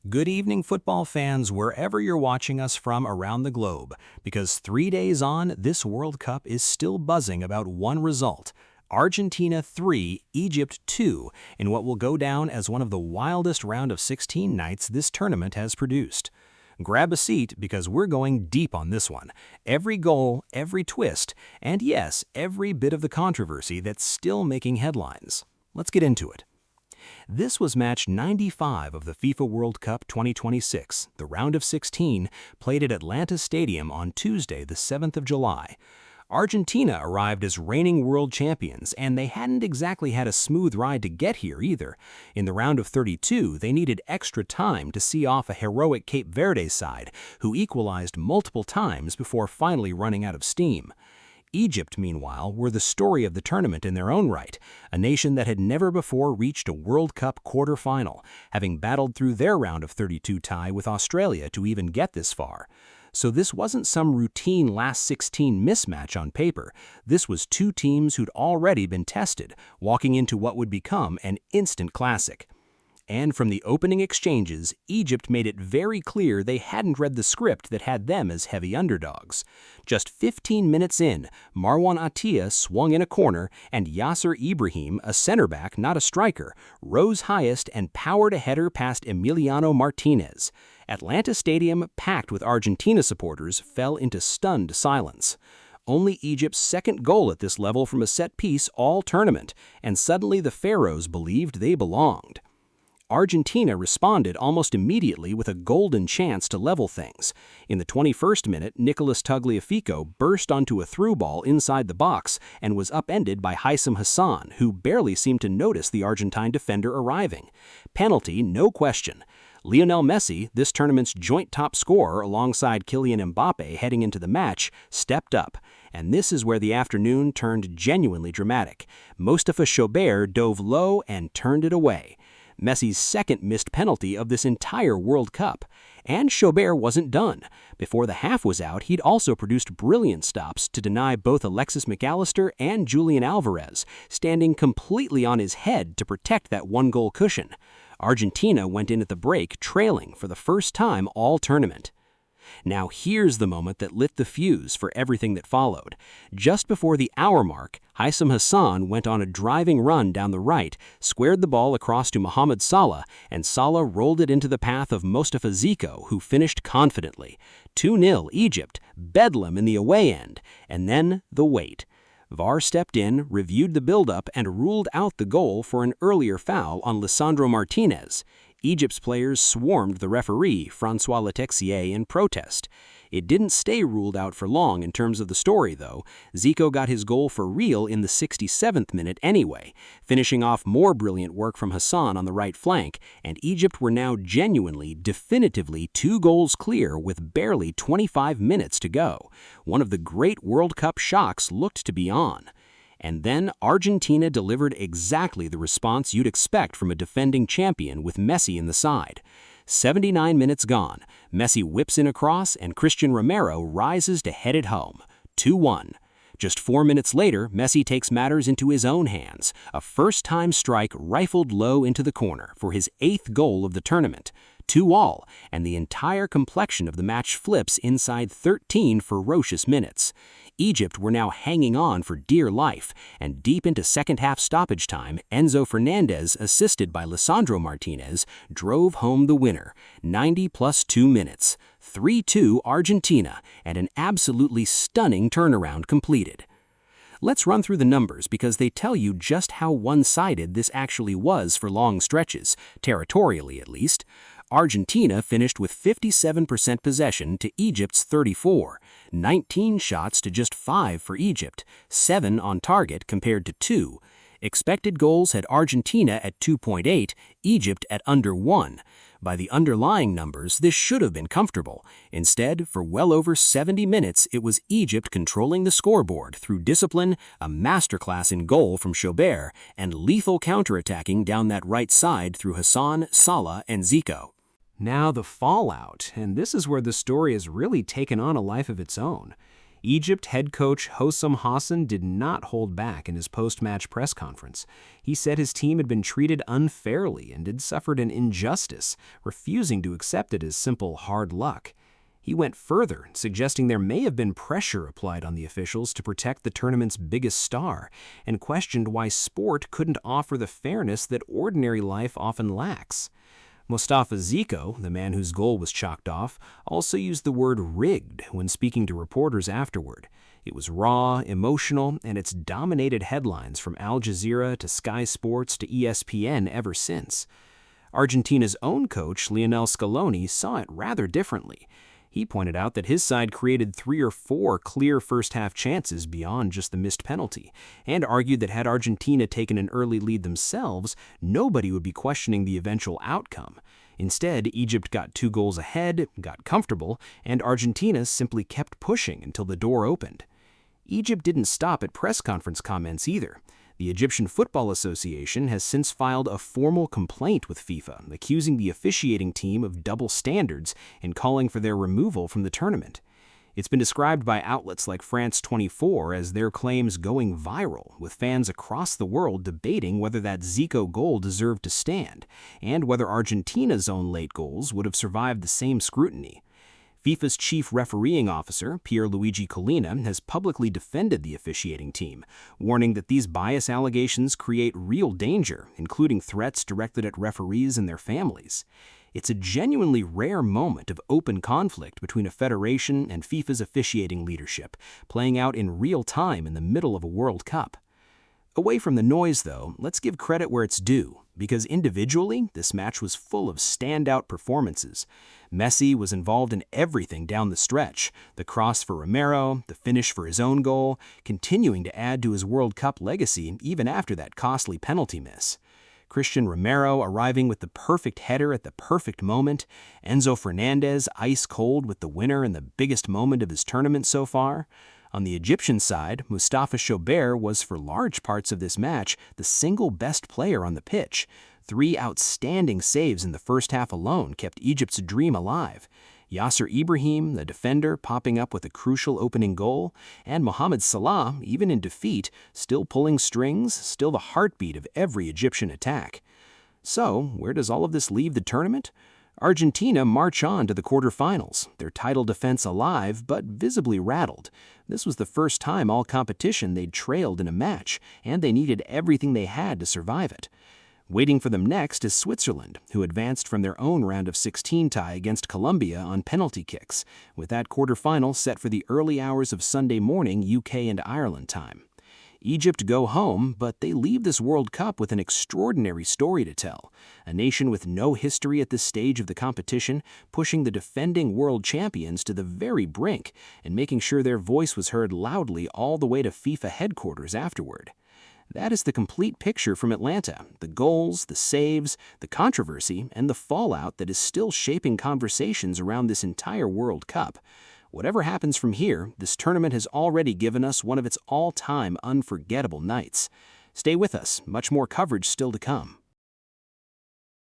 Good evening, football fans, wherever you're watching us from around the globe, because 3 days on, this World Cup is still buzzing about one result. Argentina 3, Egypt 2, in what will go down as one of the wildest round of 16 nights this tournament has produced. Grab a seat because we're going deep on this one. Every goal, every twist, and yes, every bit of the controversy that's still making headlines. Let's get into it. This was match 95 of the FIFA World Cup 2026, the round of 16, played at Atlanta Stadium on Tuesday, the 7th of July. Argentina arrived as reigning world champions, and they hadn't exactly had a smooth ride to get here either. In the round of 32, they needed extra time to see off a heroic Cape Verde side, who equalized multiple times before finally running out of steam. Egypt, meanwhile, were the story of the tournament in their own right, a nation that had never before reached a World Cup quarter-final, having battled through their round of 32 tie with Australia to even get this far. So this wasn't some routine last 16 mismatch on paper. This was two teams who'd already been tested, walking into what would become an instant classic. And from the opening exchanges, Egypt made it very clear they hadn't read the script that had them as heavy underdogs. Just 15 minutes in, Marwan Attia swung in a corner, and Yasser Ibrahim, a center back, not a striker, rose highest and powered a header past Emiliano Martinez. Atlanta Stadium, packed with Argentina supporters, fell into stunned silence. Only Egypt's second goal at this level from a set piece all tournament, and suddenly the Pharaohs believed they belonged. Argentina responded almost immediately with a golden chance to level things. In the 21st minute, Nicolas Tagliafico burst onto a through ball inside the box and was upended by Haitham Hassan, who barely seemed to notice the Argentine defender arriving. Penalty, no question. Lionel Messi, this tournament's joint top scorer alongside Kylian Mbappe heading into the match, stepped up. And this is where the afternoon turned genuinely dramatic. Mostafa Choubert dove low and turned it away. Messi's second missed penalty of this entire World Cup. And Choubert wasn't done. Before the half was out, he'd also produced brilliant stops to deny both Alexis McAllister and Julian Alvarez, standing completely on his head to protect that one-goal cushion. Argentina went in at the break trailing for the first time all tournament. Now here's the moment that lit the fuse for everything that followed. Just before the hour mark, Haitham Hassan went on a driving run down the right, squared the ball across to Mohamed Salah, and Salah rolled it into the path of Mostafa Zico, who finished confidently. 2-0 Egypt, bedlam in the away end, and then the wait. VAR stepped in, reviewed the build-up, and ruled out the goal for an earlier foul on Lisandro Martinez. Egypt's players swarmed the referee, Francois Letexier, in protest. It didn't stay ruled out for long in terms of the story, though. Zico got his goal for real in the 67th minute anyway, finishing off more brilliant work from Hassan on the right flank, and Egypt were now genuinely, definitively 2 goals clear with barely 25 minutes to go. One of the great World Cup shocks looked to be on. And then Argentina delivered exactly the response you'd expect from a defending champion with Messi in the side. 79 minutes gone, Messi whips in a cross and Christian Romero rises to head it home. 2-1. Just 4 minutes later, Messi takes matters into his own hands. A first-time strike rifled low into the corner for his 8th goal of the tournament. 2-2, and the entire complexion of the match flips inside 13 ferocious minutes. Egypt were now hanging on for dear life, and deep into second-half stoppage time, Enzo Fernandez, assisted by Lisandro Martinez, drove home the winner, 90 plus 2 minutes. 3-2 Argentina, and an absolutely stunning turnaround completed. Let's run through the numbers because they tell you just how one-sided this actually was for long stretches, territorially at least. Argentina finished with 57% possession to Egypt's 34, 19 shots to just 5 for Egypt, 7 on target compared to 2. Expected goals had Argentina at 2.8, Egypt at under 1. By the underlying numbers, this should have been comfortable. Instead, for well over 70 minutes, it was Egypt controlling the scoreboard through discipline, a masterclass in goal from Choubert, and lethal counterattacking down that right side through Hassan, Salah, and Zico. Now the fallout, and this is where the story has really taken on a life of its own. Egypt head coach Hossam Hassan did not hold back in his post-match press conference. He said his team had been treated unfairly and had suffered an injustice, refusing to accept it as simple hard luck. He went further, suggesting there may have been pressure applied on the officials to protect the tournament's biggest star, and questioned why sport couldn't offer the fairness that ordinary life often lacks. Mustafa Zico, the man whose goal was chalked off, also used the word rigged when speaking to reporters afterward. It was raw, emotional, and it's dominated headlines from Al Jazeera to Sky Sports to ESPN ever since. Argentina's own coach, Lionel Scaloni, saw it rather differently. He pointed out that his side created 3 or 4 clear first-half chances beyond just the missed penalty, and argued that had Argentina taken an early lead themselves, nobody would be questioning the eventual outcome. Instead, Egypt got 2 goals ahead, got comfortable, and Argentina simply kept pushing until the door opened. Egypt didn't stop at press conference comments either. The Egyptian Football Association has since filed a formal complaint with FIFA, accusing the officiating team of double standards and calling for their removal from the tournament. It's been described by outlets like France 24 as their claims going viral, with fans across the world debating whether that Zico goal deserved to stand, and whether Argentina's own late goals would have survived the same scrutiny. FIFA's chief refereeing officer, Pierluigi Collina, has publicly defended the officiating team, warning that these bias allegations create real danger, including threats directed at referees and their families. It's a genuinely rare moment of open conflict between a federation and FIFA's officiating leadership, playing out in real time in the middle of a World Cup. Away from the noise, though, let's give credit where it's due, because individually, this match was full of standout performances. Messi was involved in everything down the stretch, the cross for Romero, the finish for his own goal, continuing to add to his World Cup legacy even after that costly penalty miss. Christian Romero arriving with the perfect header at the perfect moment, Enzo Fernandez ice cold with the winner in the biggest moment of his tournament so far. On the Egyptian side, Mustafa Shobair was for large parts of this match the single best player on the pitch. 3 outstanding saves in the first half alone kept Egypt's dream alive. Yasser Ibrahim, the defender, popping up with a crucial opening goal, and Mohamed Salah, even in defeat, still pulling strings, still the heartbeat of every Egyptian attack. So, where does all of this leave the tournament? Argentina march on to the quarterfinals, their title defense alive but visibly rattled. This was the first time all competition they'd trailed in a match, and they needed everything they had to survive it. Waiting for them next is Switzerland, who advanced from their own round of 16 tie against Colombia on penalty kicks, with that quarterfinal set for the early hours of Sunday morning UK and Ireland time. Egypt go home, but they leave this World Cup with an extraordinary story to tell. A nation with no history at this stage of the competition, pushing the defending world champions to the very brink and making sure their voice was heard loudly all the way to FIFA headquarters afterward. That is the complete picture from Atlanta, the goals, the saves, the controversy, and the fallout that is still shaping conversations around this entire World Cup. Whatever happens from here, this tournament has already given us one of its all-time unforgettable nights. Stay with us, much more coverage still to come.